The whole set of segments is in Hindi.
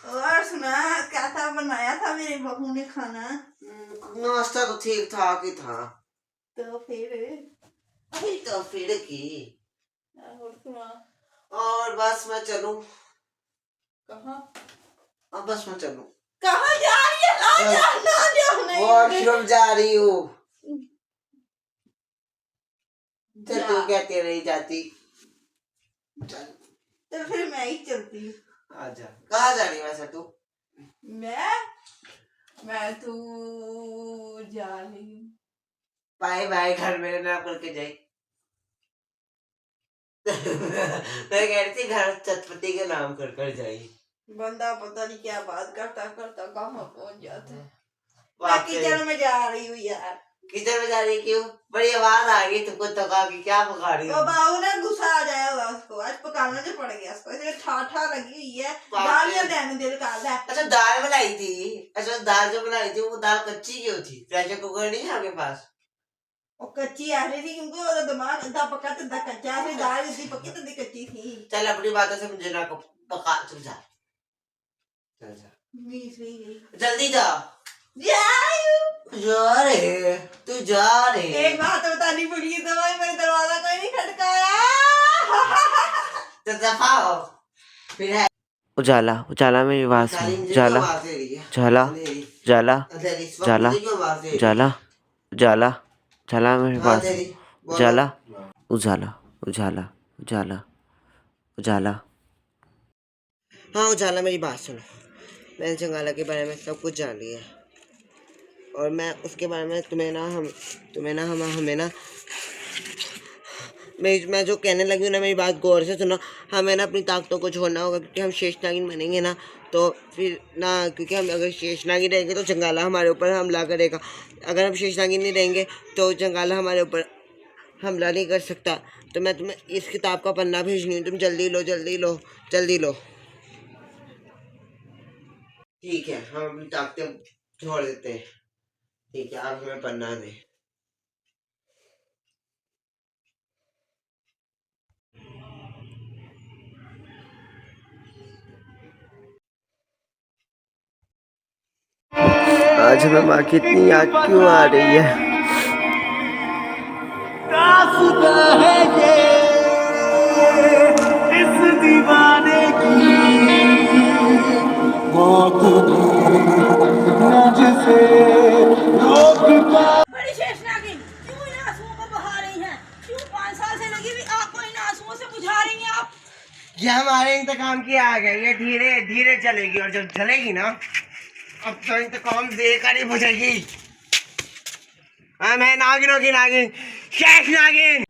और सुना, क्या था बनाया था मेरी बहू ने खाना? नाश्ता तो ठीक ठाक ही था। तो फिर अभी तो फिर की और सुना। और बस मैं चलूं। कहाँ? अब बस मैं चलूं। कहाँ जा रही है? ना जा, ना जा, नहीं। वॉशरूम जा रही हूँ। चल जा। तू कहती नहीं जाती। चल तो फिर मैं ही चलती हूँ। आजा। कहाँ जा रही है वैसे तू? मैं तू जा रही हूँ। बाय बाय, घर मेरे नाम करके जाई। मैं कह रही थी घर चटपटी के नाम कर कर जाई। बंदा पता नहीं क्या बात करता करता कहाँ पहुंच जाता है। मैं वाकई। किचन में जा रही हूँ यार। किचन में जा रही है क्यों? बड़ी आवाज आ गई तुमको तका की, क्या पका रही वो हो? बाबू ने गुस्सा आ जाया हुआ उसको, आज पकाना जो पड़ गया उसको, इसलिए ठा लगी हुई है। वाकई। दाल या देने दिल कर रहा है। अच्छा दाल बनाई थी। अच्छा दाल जो बनाई थी वो दाल कच्ची क्यों थी? प्रेशर कुकर नहीं है आपके पास? वो कच्ची आ रही थी क्योंकि वो दिमाग इतना पका तो इतना कच्चा थी, दाल इतनी पकी तो इतनी कच्ची थी। चल अपनी बातों से मुझे ना पका, चल जा। चल जा। मीस नहीं गई। जल्दी जा। जा रे तू जा रे। एक बात बतानी पड़ी, दवाई मेरे दरवाजा कोई नहीं खटकाया। तो दफा हो। फिर है उजाला, उजाला में आवाज सुन। उजाला उजाला उजाला उजाला उजाला उजाला उजाला में आवाज सुन। उजाला उजाला उजाला उजाला उजाला। हाँ उजाला मेरी बात सुनो। मैंने जंगाला के बारे में सब कुछ जान लिया और मैं उसके बारे में हमें ना मैं जो कहने लगी हूँ ना, मेरी बात गौर से सुनो। हमें ना अपनी ताकतों को छोड़ना होगा क्योंकि हम शेषनागिन बनेंगे ना तो फिर ना, क्योंकि हम अगर शेषनागिन रहेंगे तो जंगाला हमारे ऊपर हमला करेगा। अगर हम शेषनागिन नहीं रहेंगे तो जंगाला हमारे ऊपर हमला नहीं कर सकता। तो मैं तुम्हें इस किताब का पन्ना भेजनी हूँ, तुम जल्दी लो जल्दी लो जल्दी लो। ठीक है, हम अपनी ताकतें छोड़ देते हैं। ठीक है, आप हमें पन्ना दें। आज हमें माँ की इतनी याद क्यों आ रही है? है ये इस दीवाने की मौत मुझसे रोक पा। बड़ी शेषनागिन, क्यों इन आंसुओं को बहा रही हैं? क्यों 5 साल से लगी हुई आग को इन आंसुओं से बुझा रही हैं आप? ये हमारे इंतकाम की आग है, ये धीरे धीरे चलेगी और जब चलेगी ना अब तो इंतकाम देकर ही बुझेगी। मैं नागिनों की नागिन शेष नागिन।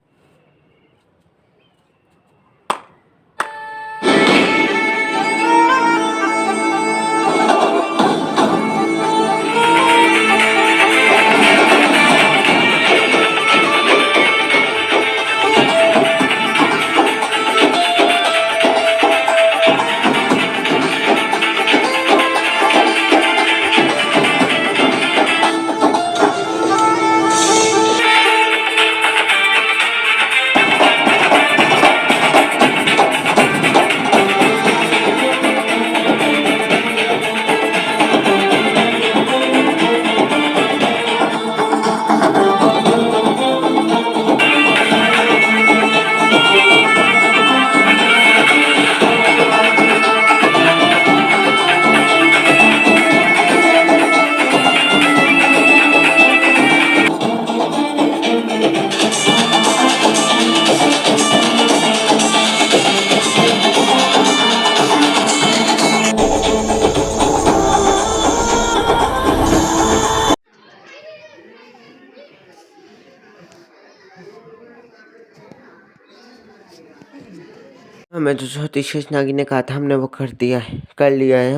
हमें जो छोटी शेष नागिन ने कहा था हमने वो कर दिया है, कर लिया है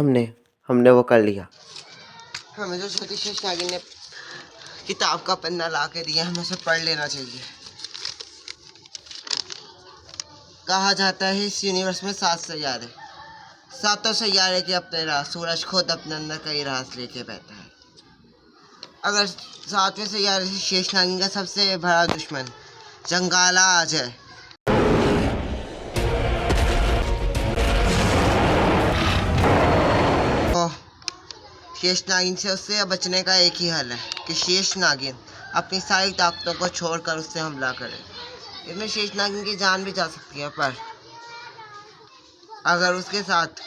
हमने वो कर लिया। हमें जो छोटी शेष नागिन ने किताब का पन्ना ला के दिया हमें उसे पढ़ लेना चाहिए। कहा जाता है इस यूनिवर्स में 7 सैयारे, 7 सैयारे के अपने राज, सूरज खुद अपने अंदर कई राज लेके बैठा है। अगर 7वें सैयारे से शेष नागिन का सबसे बड़ा दुश्मन जंगाला आ जाए शेष नागिन से उससे बचने का एक ही हल है कि शेष नागिन अपनी सारी ताकतों को छोड़कर उससे हमला करे। इसमें शेष नागिन की जान भी जा सकती है, पर अगर उसके साथ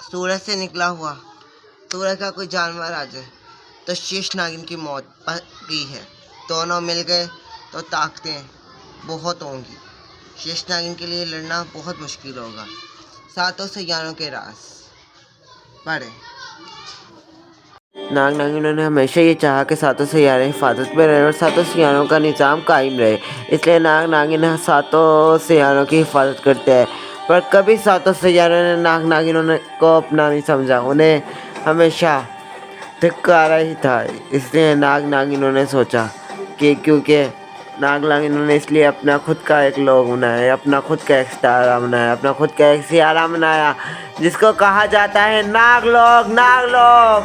सूरज से निकला हुआ सूरज का कोई जानवर आ जाए तो शेष नागिन की मौत पक्की है। दोनों मिल गए तो ताकतें बहुत होंगी। शेष नागिन के लिए लड़ना बहुत मुश्किल होगा। सातों सैयारों के राज पढ़े। नाग नागिनों ने हमेशा ये चाहा कि सातों सैयारे हिफाजत में रहे और सातों सैयारों का निज़ाम कायम रहे। इसलिए नाग नागिन सातों सैयारों की हिफाजत करते हैं। पर कभी सातों सैयारों ने नाग नागिनों को अपना नहीं समझा। उन्हें हमेशा धिक्कारा ही था। इसलिए नाग नागिनों ने सोचा कि क्योंकि नाग नागिनों ने इसलिए अपना खुद का एक लोग बनाया, अपना खुद का एक सितारा बनाया, अपना खुद का एक सियारा बनाया जिसको कहा जाता है नागलोक। नागलोक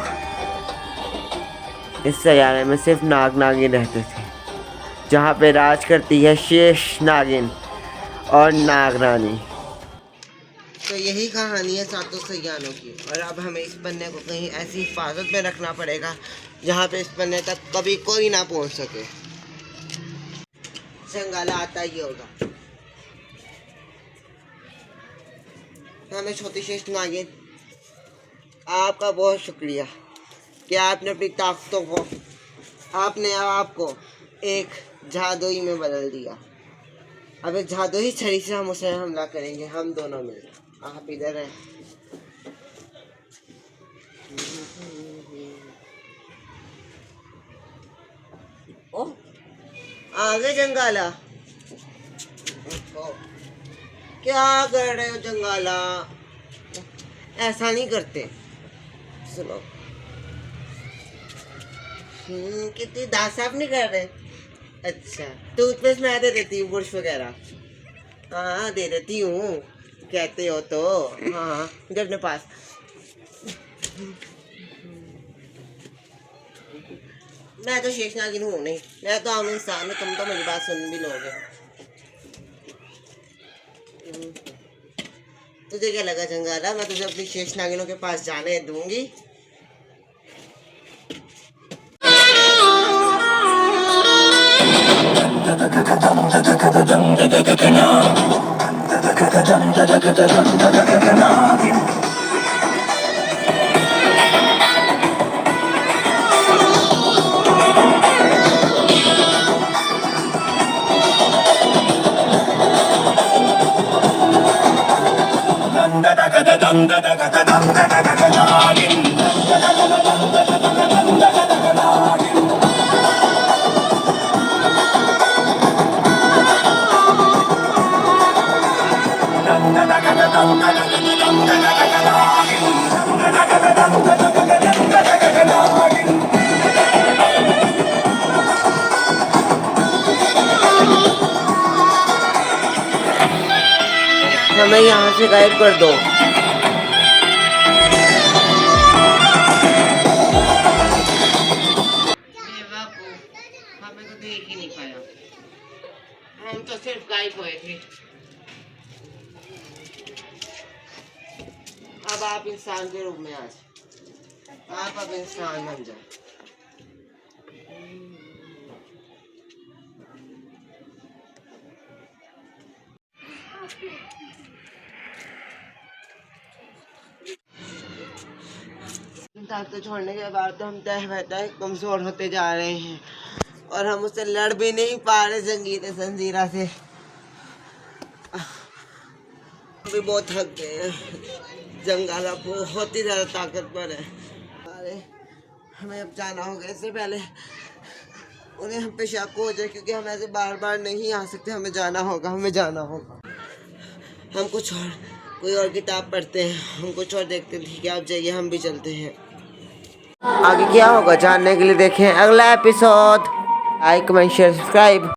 इस सैयारे में सिर्फ नाग नागिन रहते थे, जहाँ पे राज करती है शेष नागिन और नाग रानी। तो यही कहानी है सातों सैयारों की। और अब हमें इस पन्ने को कहीं ऐसी हिफाजत में रखना पड़ेगा जहाँ पे इस पन्ने तक कभी कोई ना पहुँच सके। जंगाला आता ही होगा। हमें छोटी शेष नागिन, आपका बहुत शुक्रिया कि आपने अपनी ताकतों को, आपने आपको एक जादुई में बदल दिया। अब एक जादुई छड़ी से हम उसे हमला करेंगे, हम दोनों मिलकर। आप इधर हैं। ओ आगे जंगाला, क्या कर रहे हो जंगाला? ऐसा नहीं करते। सुनो, कितनी दांत साफ नहीं कर रहे? अच्छा, टूथपेस्ट मैं दे देती हूँ, ब्रश वगैरह। हाँ दे देती हूँ, कहते हो तो। हाँ इधर अपने पास। मैं तो शेष नागिन हूँ नहीं, मैं तो आम इंसान हूँ। तुम तो मेरी बात सुन भी लोगे। तुझे क्या लगा जंगाला, मैं तुझे अपनी शेष नागिनों के पास जाने दूंगी? हमें यहाँ से गायब कर दो। हमें तो देख ही नहीं पाया, हम तो सिर्फ गायब हुए थे। अब आप इंसान के रूप में आज आप अब इंसान बन जाए। ताकत छोड़ने के बाद तो हम तय बहता कमजोर होते जा रहे हैं और हम उससे लड़ भी नहीं पा रहे जंगीरे जंजीरा से। अभी बहुत थक गए हैं। जंगाला बहुत ही ज़्यादा ताकतवर है। अरे हमें अब जाना होगा। इससे पहले उन्हें हम पे शक हो जाए, क्योंकि हम ऐसे बार बार नहीं आ सकते। हमें जाना होगा, हमें जाना होगा। हम कुछ और कोई और किताब पढ़ते हैं, हम कुछ और देखते हैं। ठीक है आप जाइए, हम भी चलते हैं। आगे क्या होगा जानने के लिए देखें अगला episode. Like comment share subscribe.